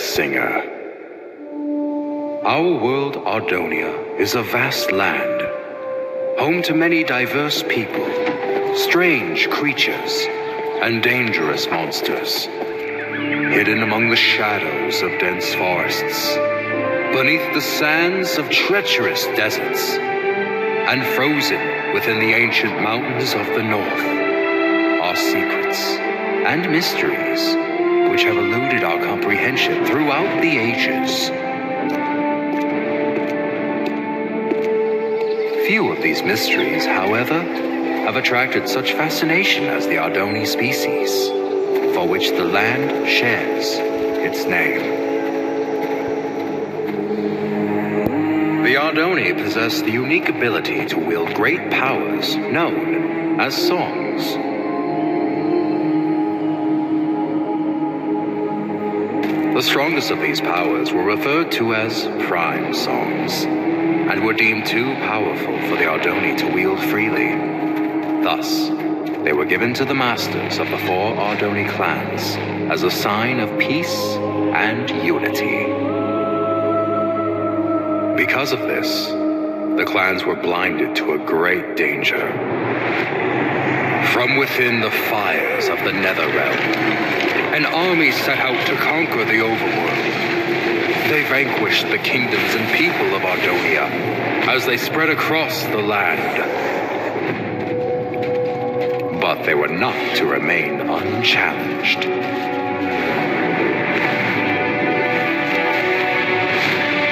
Singer. Our world, Ardonia, is a vast land, home to many diverse people, strange creatures, and dangerous monsters, hidden among the shadows of dense forests, beneath the sands of treacherous deserts, and frozen within the ancient mountains of the north, are secrets and mysteries which have eluded our comprehension throughout the ages. Few of these mysteries, however, have attracted such fascination as the Ardoni species, for which the land shares its name. The Ardoni possess the unique ability to wield great powers known as songs. The strongest of these powers were referred to as prime songs, and were deemed too powerful for the Ardoni to wield freely. Thus, they were given to the masters of the 4 Ardoni clans as a sign of peace and unity. Because of this, the clans were blinded to a great danger. From within the fires of the Netherrealm, an army set out to conquer the overworld. They vanquished the kingdoms and people of Ardonia as they spread across the land. But they were not to remain unchallenged.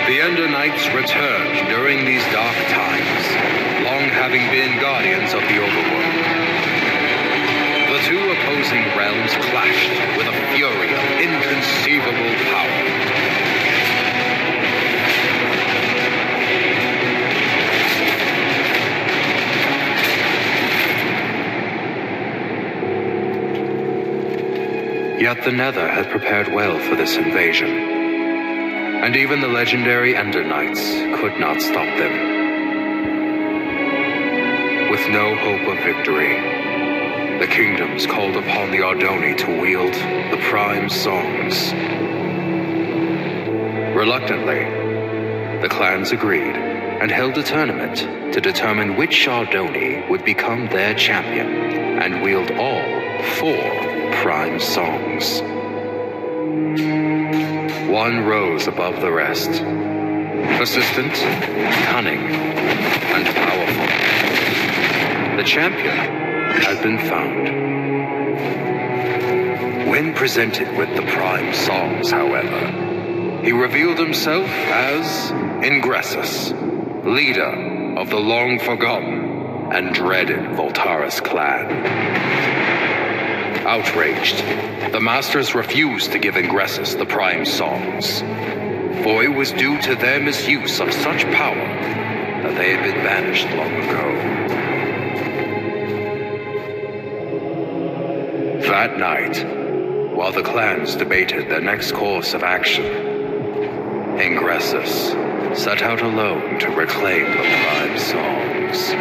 The Ender Knights returned during these dark times, long having been guardians of the overworld. The 2 opposing realms clashed with a fury of inconceivable power. Yet the Nether had prepared well for this invasion, and even the legendary Ender Knights could not stop them. With no hope of victory, the kingdoms called upon the Ardoni to wield the prime songs. Reluctantly, the clans agreed and held a tournament to determine which Ardoni would become their champion and wield all 4 prime songs. One rose above the rest, persistent, cunning, and powerful. The champion had been found. When presented with the prime songs, however, he revealed himself as Ingressus, leader of the long-forgotten and dreaded Voltaris clan. Outraged, the masters refused to give Ingressus the prime songs, for it was due to their misuse of such power that they had been banished long ago. That night, while the clans debated their next course of action, Ingressus set out alone to reclaim the prime songs.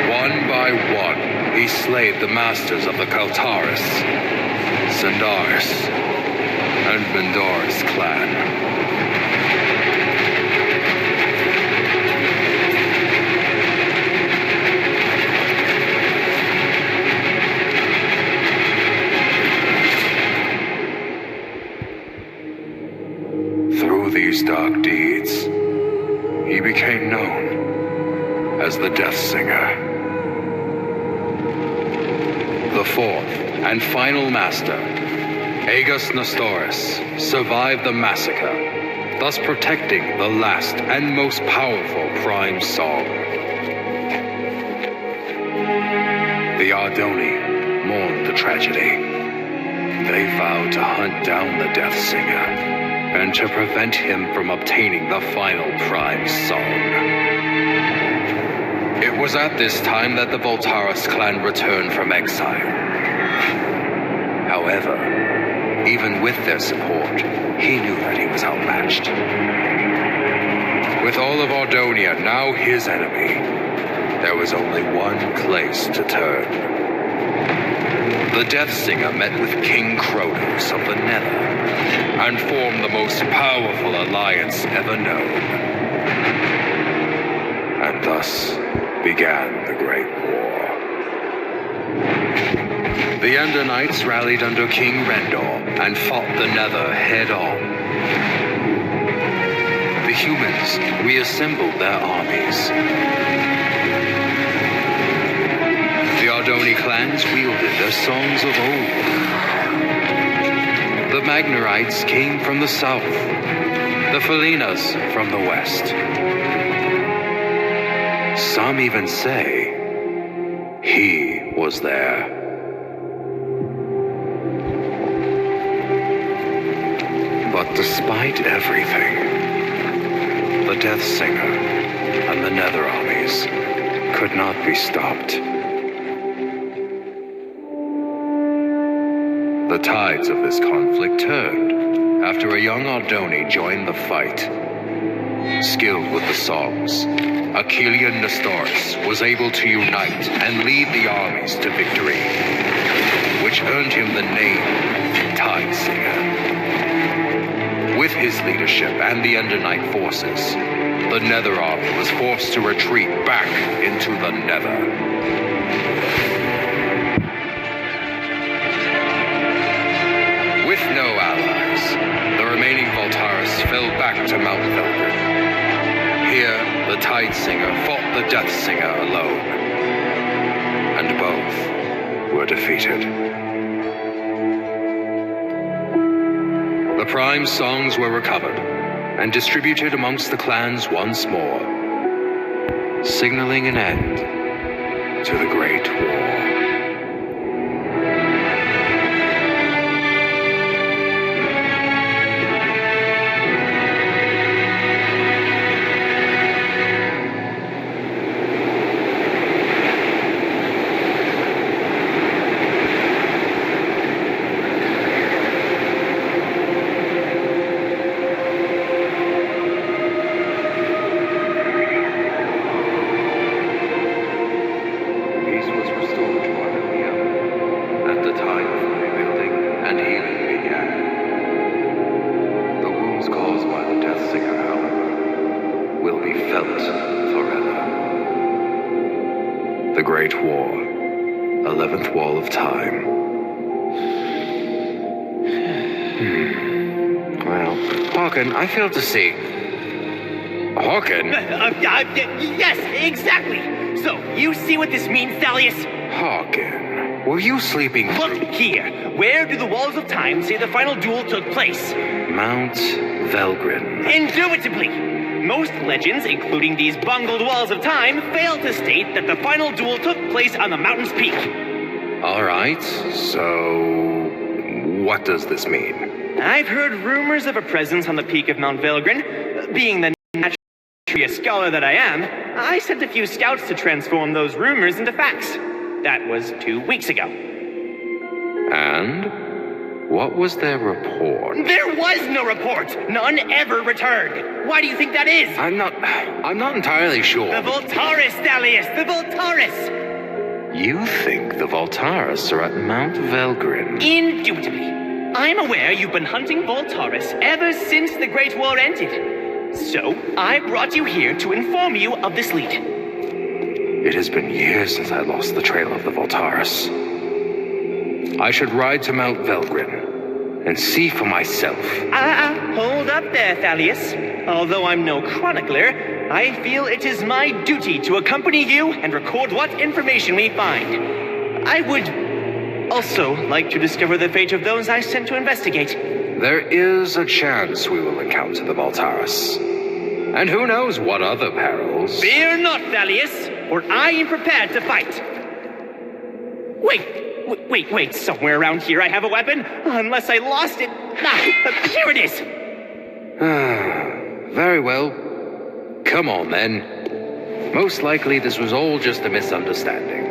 One by one, he slayed the masters of the Kaltaris, Sandaris, and Mendoris clan. These dark deeds, he became known as the Death Singer. The 4th and final master, Aegis Nestoris, survived the massacre, thus protecting the last and most powerful prime song. The Ardoni mourned the tragedy. They vowed to hunt down the Death Singer and to prevent him from obtaining the final prime song. It was at this time that the Voltaris clan returned from exile. However, even with their support, he knew that he was outmatched. With all of Ardonia now his enemy, there was only one place to turn. the Death Singer met with King Kronos of the Nether and formed the most powerful alliance ever known. And thus began the Great War. The Ender Knights rallied under King Rendor and fought the Nether head-on. The humans reassembled their armies. The Ardoni clans wielded their songs of old. The Magnarites came from the south, the Felinas from the west. Some even say he was there. But despite everything, the Death Singer and the Nether armies could not be stopped. The tides of this conflict turned after a young Ardoni joined the fight. Skilled with the songs, Achillean Nestoris was able to unite and lead the armies to victory, which earned him the name Tide Singer. With his leadership and the Ender Knight forces, the Nether army was forced to retreat back into the Nether. With no allies, the remaining Voltaris fell back to Mount Velgrin. Here, the Tide Singer fought the Death Singer alone, and both were defeated. The Prime songs were recovered and distributed amongst the clans once more, signaling an end to the Great War. The Great War, 11th Wall of Time. Well, Hawken, I failed to see. Hawken? Yes, exactly. So, you see what this means, Thalius? Hawken, were you sleeping Look through here. Where do the Walls of Time say the final duel took place? Mount Velgrin? Indubitably. Most legends, including these bungled Walls of Time, fail to state that the final duel took place on the mountain's peak. All right, so what does this mean? I've heard rumors of a presence on the peak of Mount Velgrin. Being the naturally scholar that I am, I sent a few scouts to transform those rumors into facts. That was 2 weeks ago. And what was their report? There was no report! None ever returned! Why do you think that is? I'm not entirely sure. The Voltaris, Thalius! The Voltaris! You think the Voltaris are at Mount Velgrin? Indubitably. I'm aware you've been hunting Voltaris ever since the Great War ended. So, I brought you here to inform you of this lead. It has been years since I lost the trail of the Voltaris. I should ride to Mount Velgrin and see for myself. Hold up there, Thalius. Although I'm no chronicler, I feel it is my duty to accompany you and record what information we find. I would also like to discover the fate of those I sent to investigate. There is a chance we will encounter the Voltaris. And who knows what other perils. Fear not, Thalius, for I am prepared to fight. Wait, somewhere around here I have a weapon, unless I lost it. Here it is. Very well. Come on, then. Most likely this was all just a misunderstanding.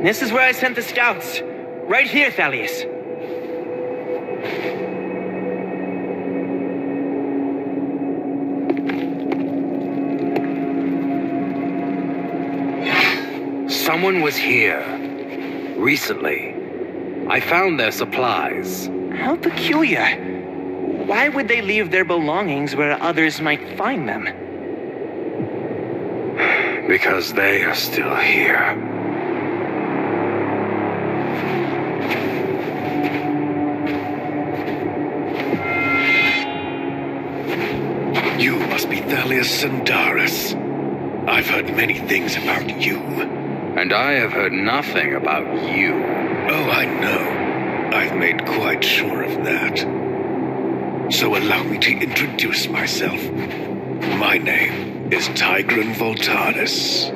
This is where I sent the scouts. Right here, Thalius. Someone was here. Recently. I found their supplies. How peculiar. Why would they leave their belongings where others might find them? Because they are still here. You must be Thalius Sandaris. I've heard many things about you. And I have heard nothing about you. Oh, I know. I've made quite sure of that. So allow me to introduce myself. My name is Tigran Voltaris.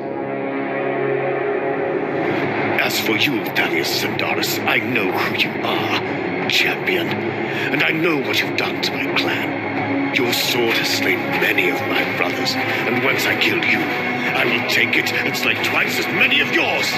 As for you, Thalius Sandaris, I know who you are, champion. And I know what you've done to my clan. Your sword has slain many of my brothers, and once I kill you, I will take it and slay twice as many of yours!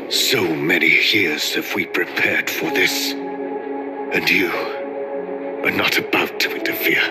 So many years have we prepared for this, and you are not about to interfere.